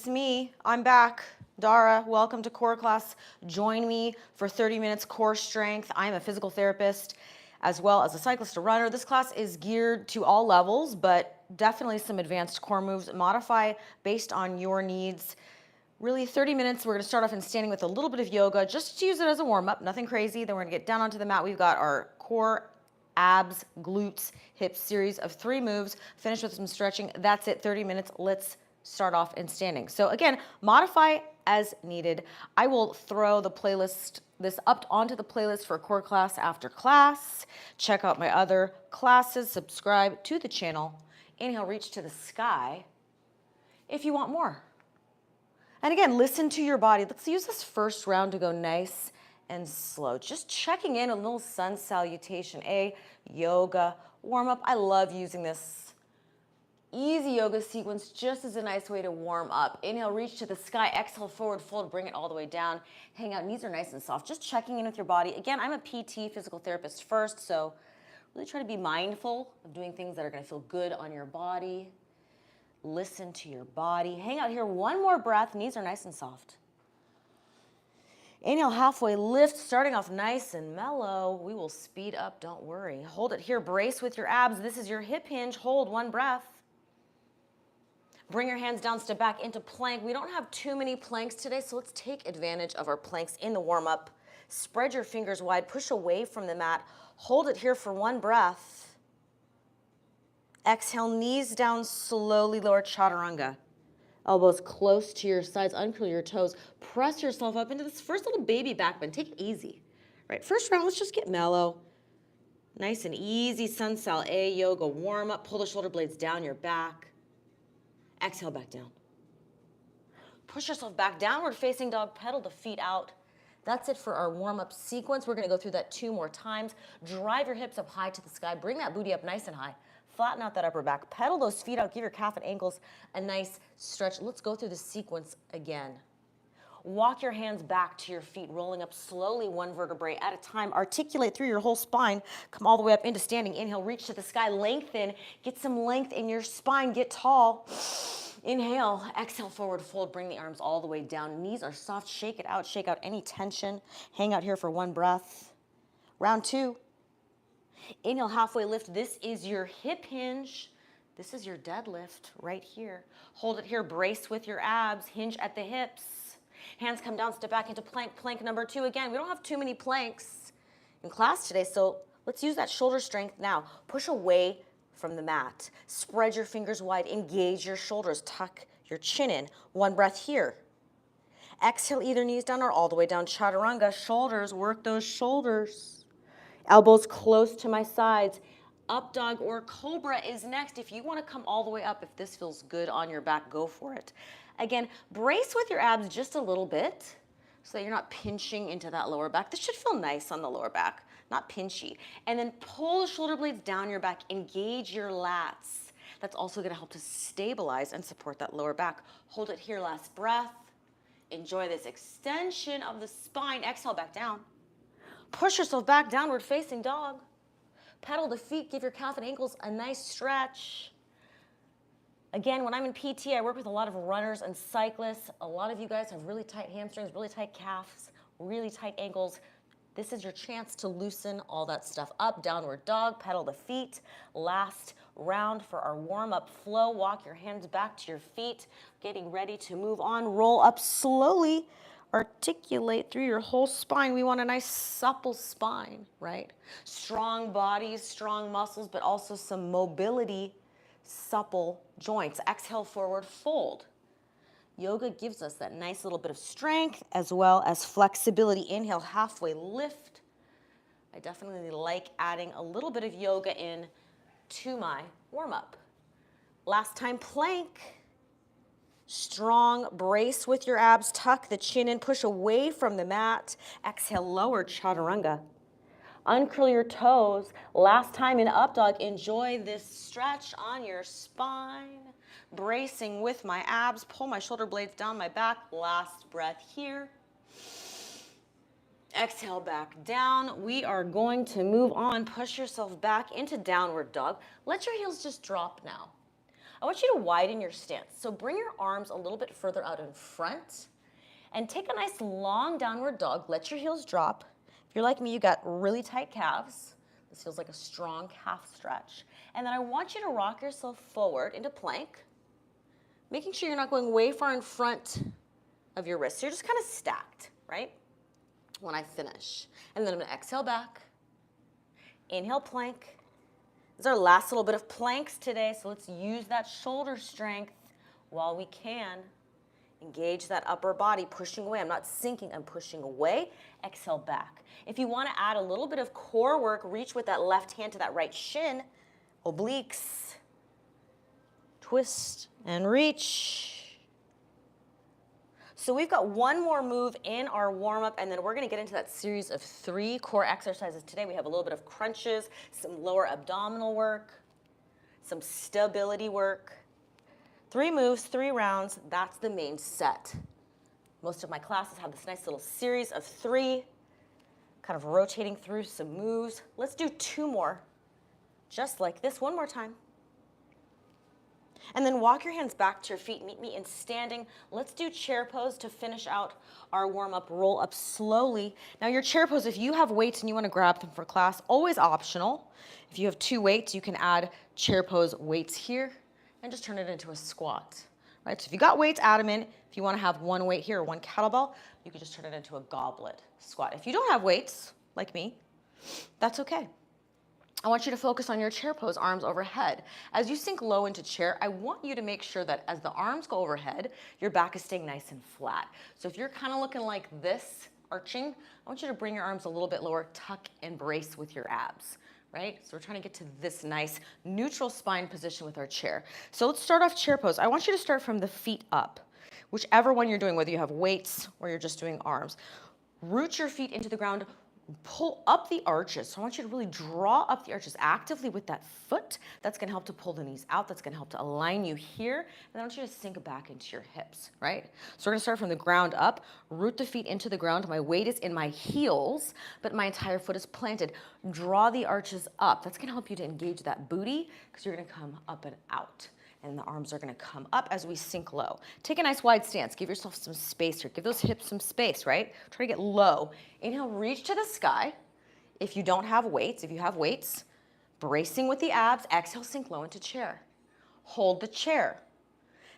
It's me. I'm back. Dara, welcome to core class. Join me for 30 minutes core strength. I'm a physical therapist as well as a cyclist, a runner. This class is geared to all levels, but definitely some advanced core moves. Modify based on your needs. Really 30 minutes. We're going to start off in standing with a little bit of yoga, just to use it as a warm-up, nothing crazy. Then we're going to get down onto the mat. We've got our core, abs, glutes, hips series of 3 moves. Finish with some stretching. That's it, 30 minutes. Let's start off in standing. So again, modify as needed. I will throw the playlist, this up onto the playlist for core class after class. Check out my other classes. Subscribe to the channel. Inhale, reach to the sky if you want more. And again, listen to your body. Let's use this first round to go nice and slow. Just checking in, a little sun salutation, a yoga warm up. I love using this easy yoga sequence just as a nice way to warm up. Inhale, reach to the sky. Exhale, forward fold, bring it all the way down. Hang out, knees are nice and soft. Just checking in with your body. Again, I'm a PT, physical therapist first, so really try to be mindful of doing things that are gonna feel good on your body. Listen to your body. Hang out here, one more breath. Knees are nice and soft. Inhale, halfway lift, starting off nice and mellow. We will speed up, don't worry. Hold it here, brace with your abs. This is your hip hinge. Hold one breath. Bring your hands down, step back into plank. We don't have too many planks today, so let's take advantage of our planks in the warm-up. Spread your fingers wide, push away from the mat. Hold it here for one breath. Exhale, knees down, slowly lower chaturanga. Elbows close to your sides, uncurl your toes. Press yourself up into this first little baby back bend. Take it easy. Right, first round, let's just get mellow. Nice and easy, sun sal A yoga warm up. Pull the shoulder blades down your back. Exhale, back down. Push yourself back, downward facing dog, pedal the feet out. That's it for our warm-up sequence. We're gonna go through that 2 more times. Drive your hips up high to the sky. Bring that booty up nice and high. Flatten out that upper back. Pedal those feet out. Give your calf and ankles a nice stretch. Let's go through the sequence again. Walk your hands back to your feet, rolling up slowly 1 vertebrae at a time. Articulate through your whole spine. Come all the way up into standing. Inhale, reach to the sky. Lengthen. Get some length in your spine. Get tall. Inhale, exhale, forward fold. Bring the arms all the way down. Knees are soft. Shake it out. Shake out any tension. Hang out here for 1 breath. Round 2. Inhale, halfway lift. This is your hip hinge. This is your deadlift right here. Hold it here. Brace with your abs. Hinge at the hips. Hands come down. Step back into plank. Plank number 2. Again, we don't have too many planks in class today, so let's use that shoulder strength now. Push away from the mat. Spread your fingers wide. Engage your shoulders. Tuck your chin in. 1 breath here. Exhale, either knees down or all the way down. Chaturanga. Shoulders. Work those shoulders. Elbows close to my sides. Up dog or cobra is next. If you want to come all the way up, if this feels good on your back, go for it. Again, brace with your abs just a little bit so that you're not pinching into that lower back. This should feel nice on the lower back, not pinchy. And then pull the shoulder blades down your back. Engage your lats. That's also going to help to stabilize and support that lower back. Hold it here, last breath. Enjoy this extension of the spine. Exhale, back down. Push yourself back, downward facing dog. Pedal the feet, give your calf and ankles a nice stretch. Again, when I'm in PT, I work with a lot of runners and cyclists. A lot of you guys have really tight hamstrings, really tight calves, really tight ankles. This is your chance to loosen all that stuff up. Downward dog, pedal the feet. Last round for our warm-up flow. Walk your hands back to your feet. Getting ready to move on. Roll up slowly. Articulate through your whole spine. We want a nice supple spine, right? Strong bodies, strong muscles, but also some mobility, supple joints. Exhale, forward fold. Yoga gives us that nice little bit of strength as well as flexibility. Inhale, halfway lift. I definitely like adding a little bit of yoga in to my warm-up. Last time, plank. Strong, brace with your abs, tuck the chin in, push away from the mat. Exhale, lower chaturanga. Uncurl your toes. Last time in up dog, enjoy this stretch on your spine. Bracing with my abs, pull my shoulder blades down my back. Last breath here. Exhale, back down. We are going to move on. Push yourself back into downward dog. Let your heels just drop now. I want you to widen your stance. So bring your arms a little bit further out in front and take a nice long downward dog. Let your heels drop. If you're like me, you got really tight calves. This feels like a strong calf stretch. And then I want you to rock yourself forward into plank, making sure you're not going way far in front of your wrist. So you're just kind of stacked, right? When I finish. And then I'm gonna exhale back, inhale plank. This is our last little bit of planks today, so let's use that shoulder strength while we can. Engage that upper body, pushing away. I'm not sinking, I'm pushing away. Exhale back. If you want to add a little bit of core work, reach with that left hand to that right shin. Obliques. Twist and reach. So we've got one more move in our warm-up, and then we're going to get into that series of 3 core exercises today. We have a little bit of crunches, some lower abdominal work, some stability work. 3 moves, 3 rounds, that's the main set. Most of my classes have this nice little series of 3, kind of rotating through some moves. Let's do 2 more, just like this, one more time. And then walk your hands back to your feet. Meet me in standing. Let's do chair pose to finish out our warm-up. Roll up slowly. Now your chair pose, if you have weights and you want to grab them for class, always optional. If you have 2 weights, you can add chair pose weights here and just turn it into a squat. Right? So if you got weights, add them in. If you want to have 1 weight here or 1 kettlebell, you can just turn it into a goblet squat. If you don't have weights, like me, that's okay. I want you to focus on your chair pose, arms overhead. As you sink low into chair, I want you to make sure that as the arms go overhead, your back is staying nice and flat. So if you're kind of looking like this, arching, I want you to bring your arms a little bit lower, tuck and brace with your abs, right? So we're trying to get to this nice neutral spine position with our chair. So let's start off chair pose. I want you to start from the feet up, whichever one you're doing, whether you have weights or you're just doing arms. Root your feet into the ground. Pull up the arches. So I want you to really draw up the arches actively with that foot. That's going to help to pull the knees out. That's going to help to align you here. And then I want you to sink it back into your hips, right? So we're going to start from the ground up. Root the feet into the ground. My weight is in my heels, but my entire foot is planted. Draw the arches up. That's going to help you to engage that booty because you're going to come up and out. And the arms are gonna come up as we sink low. Take a nice wide stance. Give yourself some space here. Give those hips some space, right? Try to get low. Inhale, reach to the sky. If you don't have weights, if you have weights, bracing with the abs, exhale, sink low into chair. Hold the chair.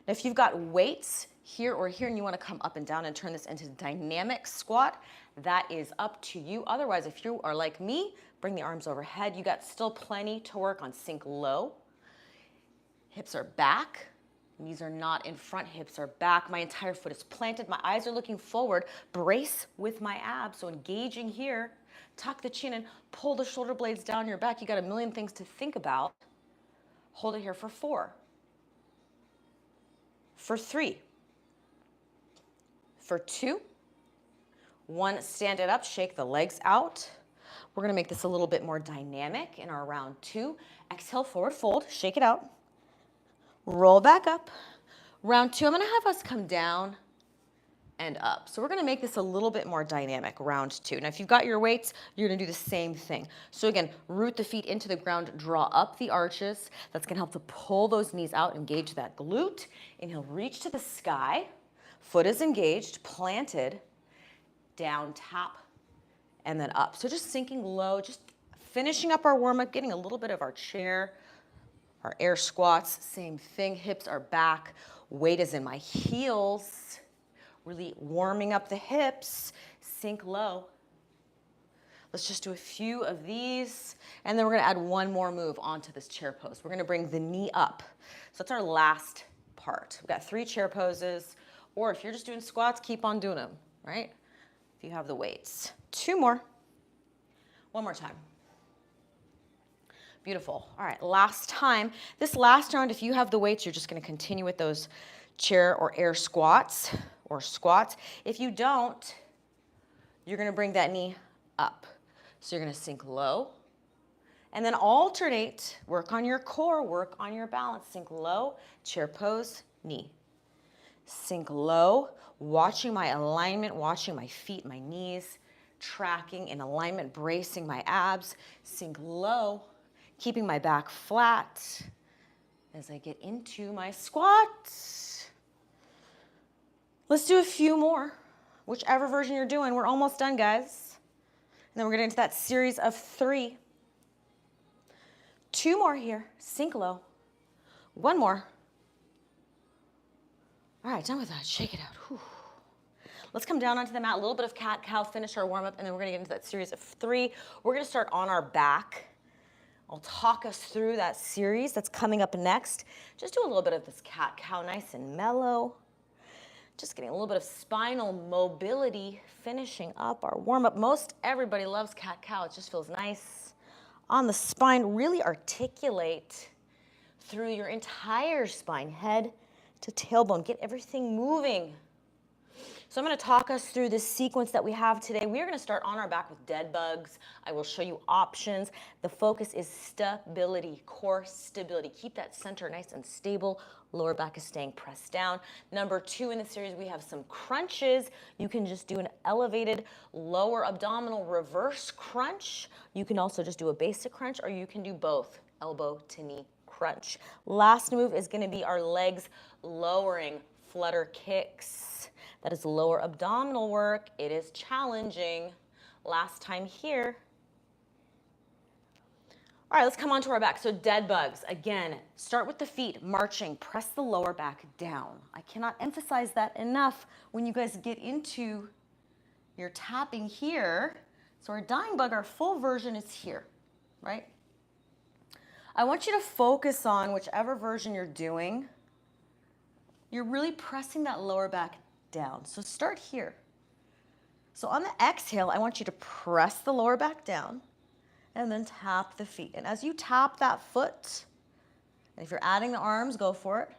Now, if you've got weights here or here and you wanna come up and down and turn this into dynamic squat, that is up to you. Otherwise, if you are like me, bring the arms overhead. You got still plenty to work on. Sink low. Hips are back, knees are not in front, hips are back. My entire foot is planted, my eyes are looking forward. Brace with my abs, so engaging here. Tuck the chin and pull the shoulder blades down your back. You got a million things to think about. Hold it here for 4. For 3. For 2. 1, stand it up, shake the legs out. We're gonna make this a little bit more dynamic in our round 2. Exhale, forward fold, shake it out. Roll back up. Round 2, I'm gonna have us come down and up. So we're gonna make this a little bit more dynamic, round 2. Now if you've got your weights, you're gonna do the same thing. So again, root the feet into the ground, draw up the arches. That's gonna help to pull those knees out, engage that glute. Inhale, reach to the sky. Foot is engaged, planted, down, tap, and then up. So just sinking low, just finishing up our warm-up, getting a little bit of our chair. Our air squats, same thing, hips are back, weight is in my heels, really warming up the hips, sink low. Let's just do a few of these, and then we're gonna add 1 more move onto this chair pose. We're gonna bring the knee up. So that's our last part. We've got 3 chair poses, or if you're just doing squats, keep on doing them, right? If you have the weights. 2 more. 1 more time. Beautiful. All right, last time. This last round, if you have the weights, you're just gonna continue with those chair or air squats or squats. If you don't, you're gonna bring that knee up. So you're gonna sink low and then alternate, work on your core, work on your balance. Sink low, chair pose, knee. Sink low, watching my alignment, watching my feet, my knees, tracking in alignment, bracing my abs. Sink low, keeping my back flat, as I get into my squat. Let's do a few more, whichever version you're doing. We're almost done, guys. And then we're getting into that series of 3. 2 more here, sink low. 1 more. All right, done with that, shake it out. Whew. Let's come down onto the mat, a little bit of cat-cow, finish our warm-up, and then we're gonna get into that series of 3. We're gonna start on our back. I'll talk us through that series that's coming up next. Just do a little bit of this cat-cow, nice and mellow. Just getting a little bit of spinal mobility, finishing up our warm-up. Most everybody loves cat-cow. It just feels nice on the spine. Really articulate through your entire spine, head to tailbone. Get everything moving. So I'm going to talk us through this sequence that we have today. We are going to start on our back with dead bugs. I will show you options. The focus is stability, core stability. Keep that center nice and stable. Lower back is staying pressed down. Number 2 in the series, we have some crunches. You can just do an elevated lower abdominal reverse crunch. You can also just do a basic crunch, or you can do both, elbow to knee crunch. Last move is going to be our legs lowering flutter kicks. That is lower abdominal work. It is challenging. Last time here. All right, let's come on to our back. So dead bugs. Again, start with the feet, marching. Press the lower back down. I cannot emphasize that enough when you guys get into your tapping here. So our dying bug, our full version is here, right? I want you to focus on whichever version you're doing. You're really pressing that lower back down. So start here. So on the exhale, I want you to press the lower back down and then tap the feet. And as you tap that foot, and if you're adding the arms, go for it.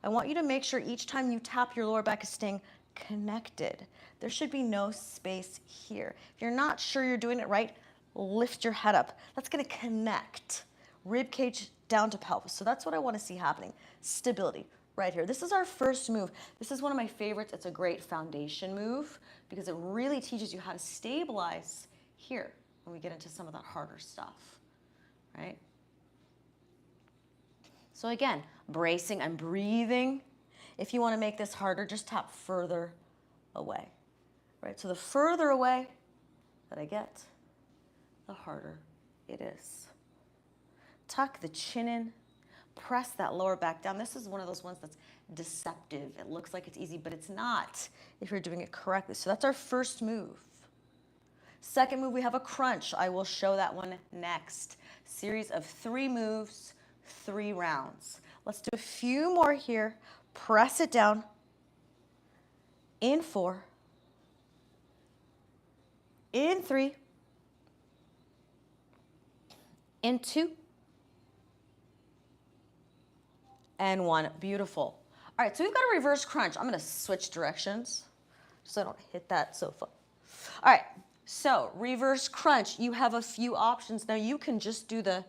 I want you to make sure each time you tap, your lower back is staying connected. There should be no space here. If you're not sure you're doing it right, lift your head up. That's going to connect rib cage down to pelvis. So that's what I want to see happening. Stability. Right here. This is our first move. This is one of my favorites. It's a great foundation move because it really teaches you how to stabilize here when we get into some of that harder stuff, right? So again, bracing and breathing. If you want to make this harder, just tap further away, right? So the further away that I get, the harder it is. Tuck the chin in. Press that lower back down. This is one of those ones that's deceptive. It looks like it's easy, but it's not if you're doing it correctly. So that's our first move. Second move, we have a crunch. I will show that one next. Series of 3 moves, 3 rounds. Let's do a few more here. Press it down. In 4. In 3. In 2. And 1. Beautiful. All right, so we've got a reverse crunch. I'm going to switch directions so I don't hit that sofa. All right, so reverse crunch. You have a few options. Now you can just do the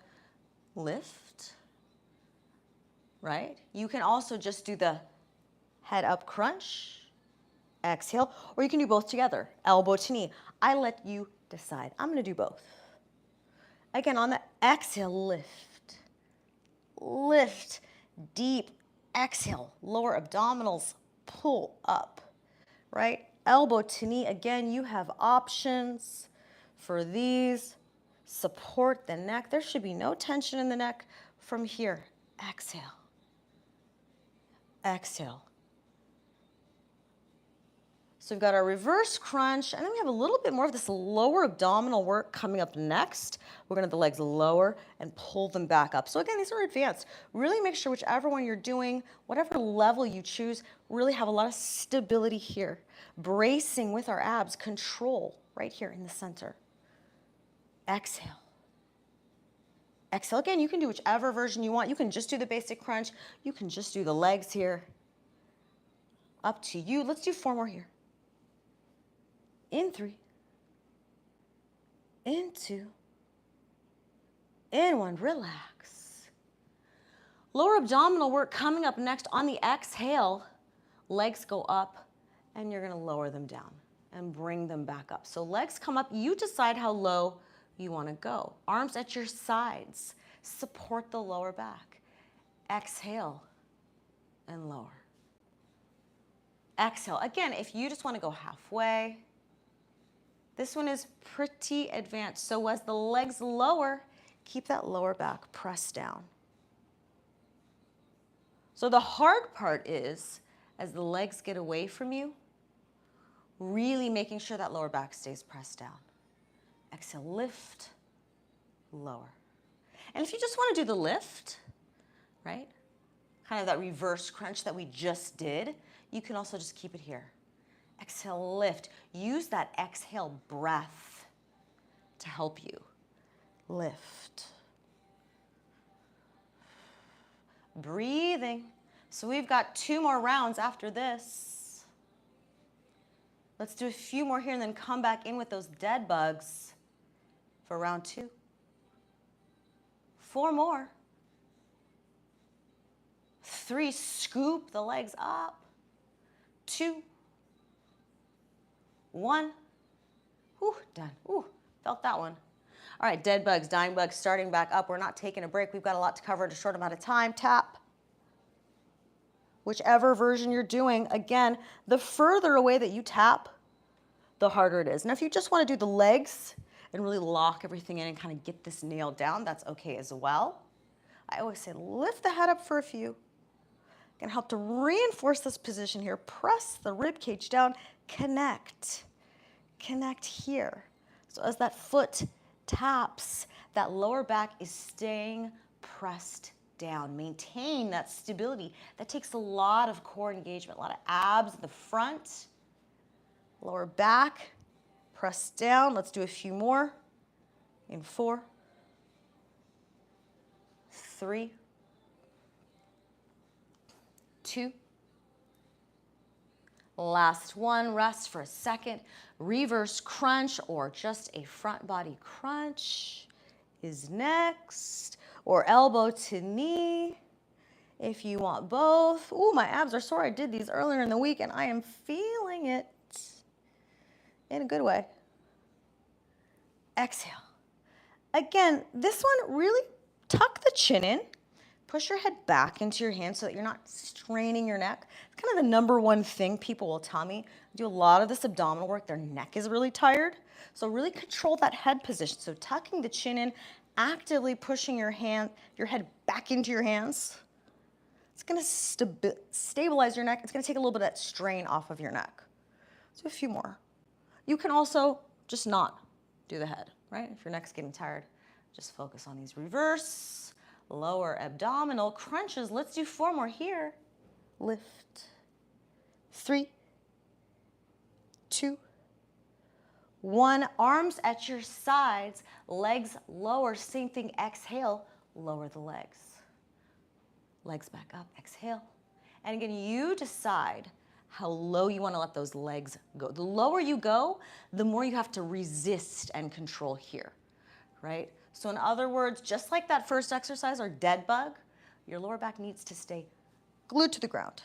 lift, right? You can also just do the head up crunch, exhale, or you can do both together, elbow to knee. I let you decide. I'm going to do both. Again, on the exhale, lift, lift. Deep exhale, lower abdominals pull up, right? Elbow to knee. Again, you have options for these. Support the neck. There should be no tension in the neck from here. Exhale. Exhale. So we've got our reverse crunch, and then we have a little bit more of this lower abdominal work coming up next. We're going to have the legs lower and pull them back up. So again, these are advanced. Really make sure whichever one you're doing, whatever level you choose, really have a lot of stability here. Bracing with our abs, control right here in the center. Exhale. Exhale. Again, you can do whichever version you want. You can just do the basic crunch. You can just do the legs here. Up to you. Let's do 4 more here. In 3, in 2, in 1, relax. Lower abdominal work coming up next on the exhale. Legs go up and you're gonna lower them down and bring them back up. So legs come up, you decide how low you wanna go. Arms at your sides, support the lower back. Exhale and lower. Exhale. Again, if you just want to go halfway, this one is pretty advanced. So as the legs lower, keep that lower back pressed down. So the hard part is, as the legs get away from you, really making sure that lower back stays pressed down. Exhale, lift, lower. And if you just want to do the lift, right, kind of that reverse crunch that we just did, you can also just keep it here. Exhale, lift. Use that exhale breath to help you. Lift. Breathing. So we've got 2 more rounds after this. Let's do a few more here and then come back in with those dead bugs for round 2. 4 more. 3, scoop the legs up. 2, 1. Whew, done. Ooh, felt that one. All right, dead bugs, dying bugs, starting back up. We're not taking a break. We've got a lot to cover in a short amount of time. Tap. Whichever version you're doing, again, the further away that you tap, the harder it is. Now, if you just want to do the legs and really lock everything in and kind of get this nailed down, that's okay as well. I always say lift the head up for a few. Can help to reinforce this position here. Press the rib cage down. Connect. Connect here. So as that foot taps, that lower back is staying pressed down. Maintain that stability. That takes a lot of core engagement, a lot of abs in the front. Lower back, press down. Let's do a few more. In 4, 3, 2. Last one, rest for a second. Reverse crunch or just a front body crunch is next. Or elbow to knee if you want both. Ooh, my abs are sore. I did these earlier in the week and I am feeling it in a good way. Exhale. Again, this one, really tuck the chin in. Push your head back into your hands so that you're not straining your neck. It's kind of the #1 thing people will tell me. I do a lot of this abdominal work. Their neck is really tired. So really control that head position. So tucking the chin in, actively pushing your head back into your hands. It's going to stabilize your neck. It's going to take a little bit of that strain off of your neck. So a few more. You can also just not do the head, right? If your neck's getting tired, just focus on these reverse, lower abdominal crunches. Let's do 4 more here. Lift. 3, 2, 1. Arms at your sides, legs lower. Same thing, exhale, lower the legs. Legs back up, exhale. And again, you decide how low you want to let those legs go. The lower you go, the more you have to resist and control here, right? So in other words, just like that first exercise or dead bug, your lower back needs to stay glued to the ground.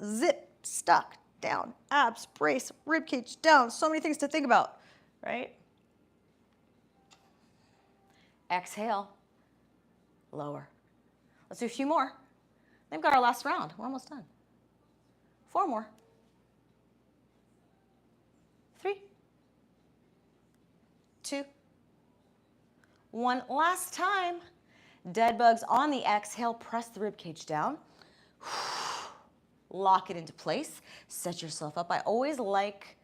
Zip, stuck, down, abs, brace, rib cage down. So many things to think about, right? Exhale, lower. Let's do a few more. Then we've got our last round. We're almost done. 4 more. 3, 2, 1. Last time. Dead bugs on the exhale. Press the rib cage down. Lock it into place. Set yourself up. I always like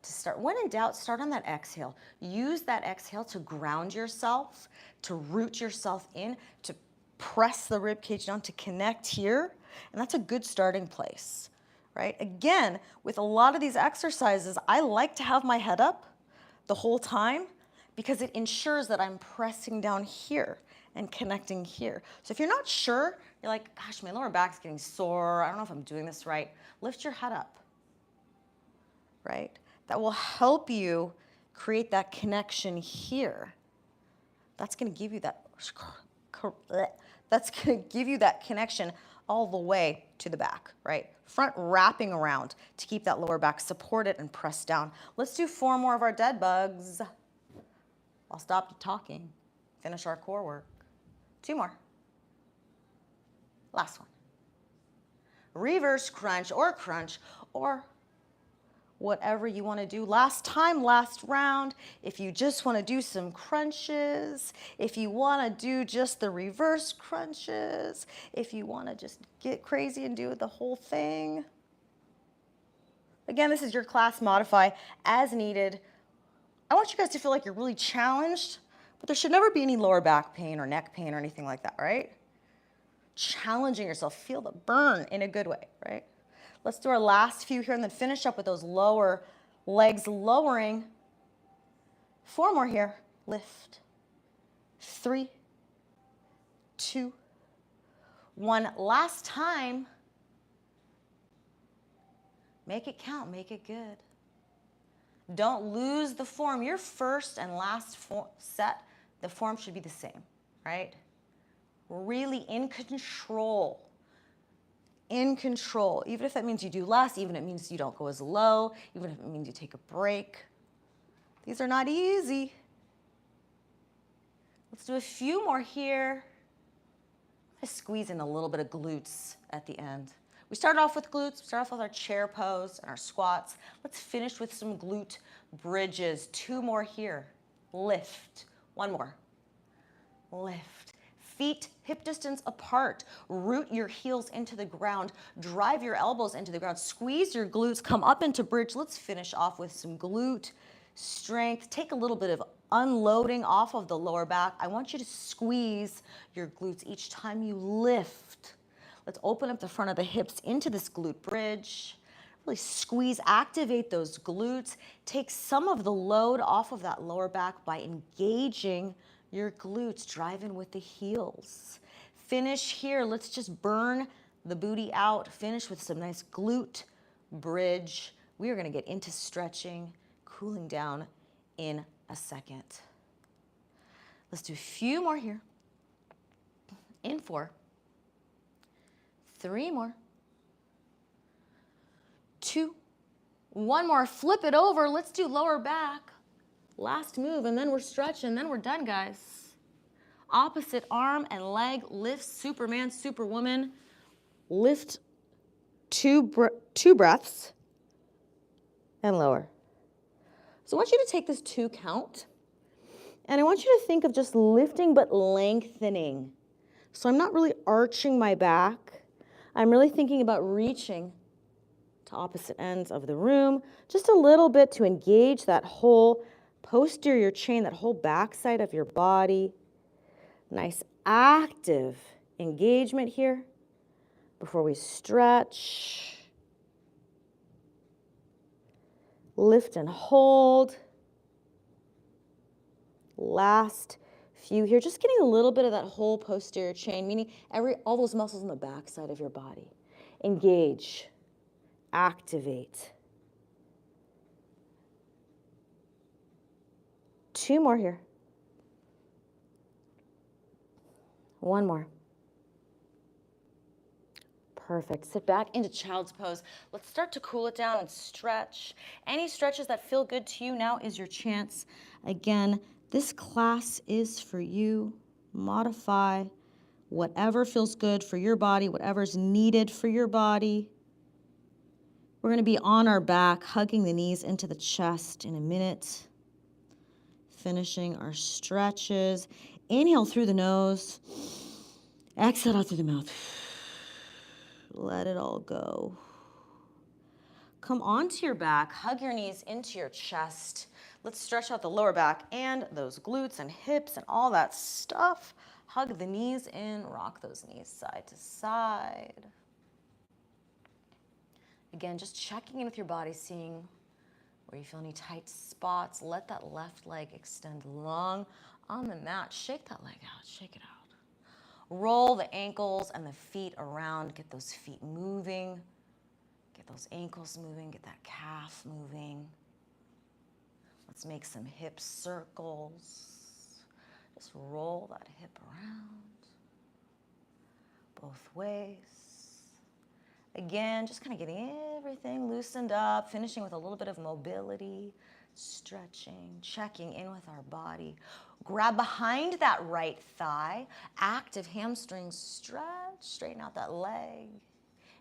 to start, when in doubt, start on that exhale. Use that exhale to ground yourself, to root yourself in, to press the rib cage down, to connect here. And that's a good starting place, right? Again, with a lot of these exercises, I like to have my head up the whole time because it ensures that I'm pressing down here and connecting here. So if you're not sure, you're like, gosh, my lower back's getting sore. I don't know if I'm doing this right. Lift your head up, right? That will help you create that connection here. That's going to give you that, connection all the way to the back, right? Front wrapping around to keep that lower back supported and pressed down. Let's do 4 more of our dead bugs. I'll stop talking, finish our core work. 2 more. Last one. Reverse crunch or whatever you want to do. Last time, last round. If you just want to do some crunches, if you want to do just the reverse crunches, if you want to just get crazy and do the whole thing. Again, this is your class, modify as needed. I want you guys to feel like you're really challenged, but there should never be any lower back pain or neck pain or anything like that, right? Challenging yourself, feel the burn in a good way, right? Let's do our last few here and then finish up with those lower legs lowering. 4 more here. Lift. 3, 2, 1. Last time. Make it count, make it good. Don't lose the form. Your first and last set, the form should be the same, right? Really in control. In control. Even if that means you do less, even if it means you don't go as low, even if it means you take a break. These are not easy. Let's do a few more here. I squeeze in a little bit of glutes at the end. We started off with glutes, we started off with our chair pose and our squats. Let's finish with some glute bridges. 2 more here. Lift. 1 more. Lift. Feet hip distance apart. Root your heels into the ground. Drive your elbows into the ground. Squeeze your glutes. Come up into bridge. Let's finish off with some glute strength. Take a little bit of unloading off of the lower back. I want you to squeeze your glutes each time you lift. Let's open up the front of the hips into this glute bridge. Really squeeze, activate those glutes. Take some of the load off of that lower back by engaging your glutes, driving with the heels. Finish here. Let's just burn the booty out. Finish with some nice glute bridge. We are going to get into stretching, cooling down in a second. Let's do a few more here. In 4. 3 more. 2. 1 more. Flip it over. Let's do lower back. Last move, and then we're stretching, then we're done, guys. Opposite arm and leg lifts, Superman, Superwoman. Lift 2 breaths and lower. So I want you to take this 2 count, and I want you to think of just lifting but lengthening. So I'm not really arching my back. I'm really thinking about reaching to opposite ends of the room, just a little bit to engage that whole posterior chain, that whole backside of your body. Nice active engagement here before we stretch. Lift and hold. Last few here, just getting a little bit of that whole posterior chain, meaning all those muscles on the backside of your body. Engage, activate. 2 more here. 1 more. Perfect. Sit back into child's pose. Let's start to cool it down and stretch. Any stretches that feel good to you, now is your chance. Again, this class is for you. Modify whatever feels good for your body, whatever's needed for your body. We're going to be on our back, hugging the knees into the chest in a minute. Finishing our stretches. Inhale through the nose. Exhale out through the mouth. Let it all go. Come onto your back. Hug your knees into your chest. Let's stretch out the lower back and those glutes and hips and all that stuff. Hug the knees in. Rock those knees side to side. Again, just checking in with your body, seeing where you feel any tight spots. Let that left leg extend long on the mat. Shake that leg out, shake it out. Roll the ankles and the feet around. Get those feet moving. Get those ankles moving, get that calf moving. Let's make some hip circles. Just roll that hip around. Both ways. Again, just kind of getting everything loosened up, finishing with a little bit of mobility, stretching, checking in with our body. Grab behind that right thigh. Active hamstring stretch. Straighten out that leg.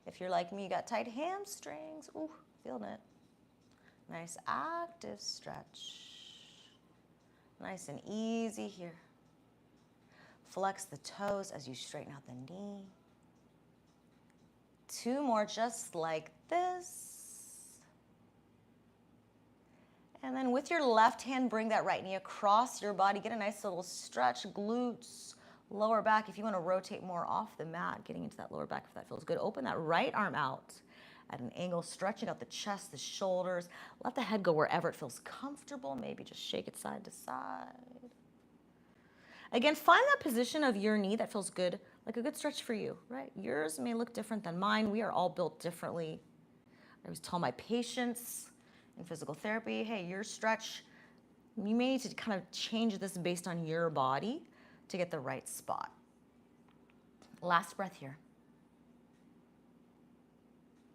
If you're like me, you got tight hamstrings. Ooh, feeling it. Nice active stretch. Nice and easy here. Flex the toes as you straighten out the knee. 2 more just like this. And then with your left hand, bring that right knee across your body. Get a nice little stretch, glutes, lower back. If you want to rotate more off the mat, getting into that lower back if that feels good. Open that right arm out at an angle, stretching out the chest, the shoulders. Let the head go wherever it feels comfortable. Maybe just shake it side to side. Again, find that position of your knee that feels good, like a good stretch for you, right? Yours may look different than mine. We are all built differently. I always tell my patients in physical therapy, hey, your stretch, you may need to kind of change this based on your body to get the right spot. Last breath here.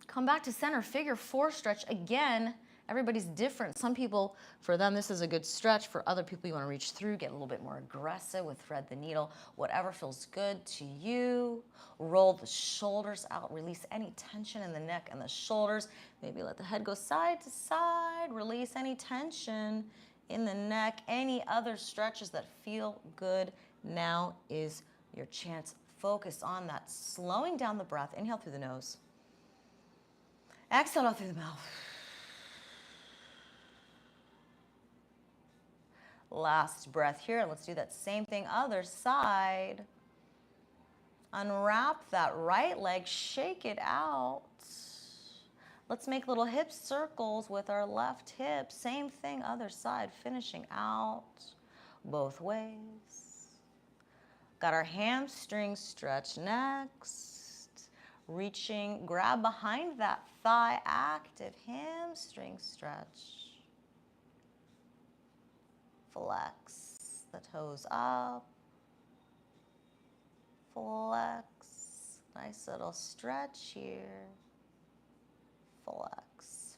Come back to center, figure 4 stretch. Again, everybody's different. Some people, for them, this is a good stretch. For other people, you want to reach through, get a little bit more aggressive with thread the needle. Whatever feels good to you. Roll the shoulders out. Release any tension in the neck and the shoulders. Maybe let the head go side to side. Release any tension in the neck. Any other stretches that feel good. Now is your chance. Focus on that. Slowing down the breath. Inhale through the nose. Exhale out through the mouth. Last breath here. Let's do that same thing, other side. Unwrap that right leg, shake it out. Let's make little hip circles with our left hip. Same thing, other side, finishing out both ways. Got our hamstring stretch next. Reaching, grab behind that thigh, active hamstring stretch. Flex the toes up. Flex. Nice little stretch here. Flex.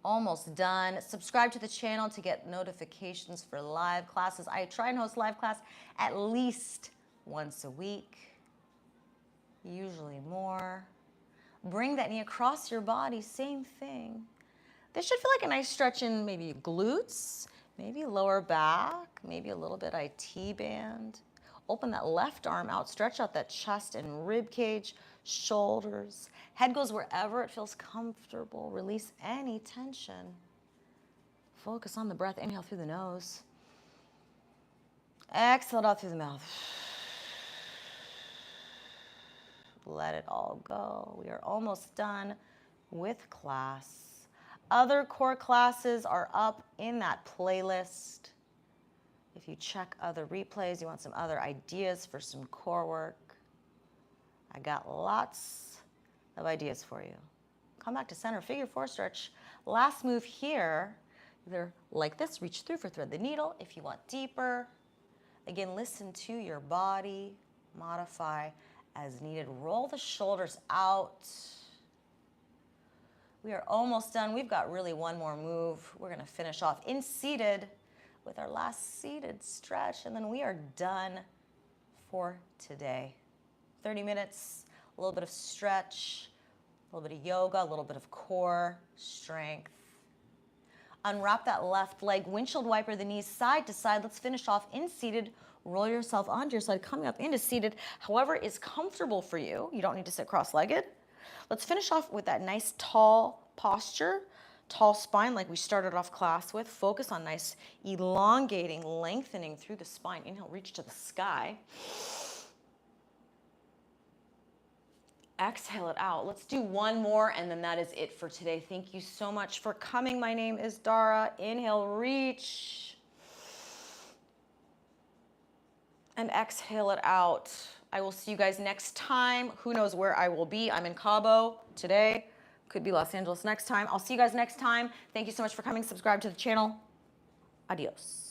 Almost done. Subscribe to the channel to get notifications for live classes. I try and host live class at least once a week, usually more. Bring that knee across your body, same thing. This should feel like a nice stretch in maybe glutes, maybe lower back, maybe a little bit IT band. Open that left arm out, stretch out that chest and rib cage, shoulders. Head goes wherever it feels comfortable. Release any tension. Focus on the breath. Inhale through the nose. Exhale out through the mouth. Let it all go. We are almost done with class. Other core classes are up in that playlist. If you check other replays, you want some other ideas for some core work, I got lots of ideas for you. Come back to center, figure 4 stretch. Last move here, either like this, reach through for thread the needle. If you want deeper, again, listen to your body, modify as needed. Roll the shoulders out. We are almost done. We've got really one more move. We're gonna finish off in seated with our last seated stretch, and then we are done for today. 30 minutes, a little bit of stretch, a little bit of yoga, a little bit of core strength. Unwrap that left leg, windshield wiper the knees side to side. Let's finish off in seated. Roll yourself onto your side, coming up into seated. However is comfortable for you. You don't need to sit cross-legged. Let's finish off with that nice tall posture, tall spine like we started off class with. Focus on nice elongating, lengthening through the spine. Inhale, reach to the sky. Exhale it out. Let's do one more, and then that is it for today. Thank you so much for coming. My name is Dara. Inhale, reach. And exhale it out. I will see you guys next time. Who knows where I will be? I'm in Cabo today. Could be Los Angeles next time. I'll see you guys next time. Thank you so much for coming. Subscribe to the channel. Adios.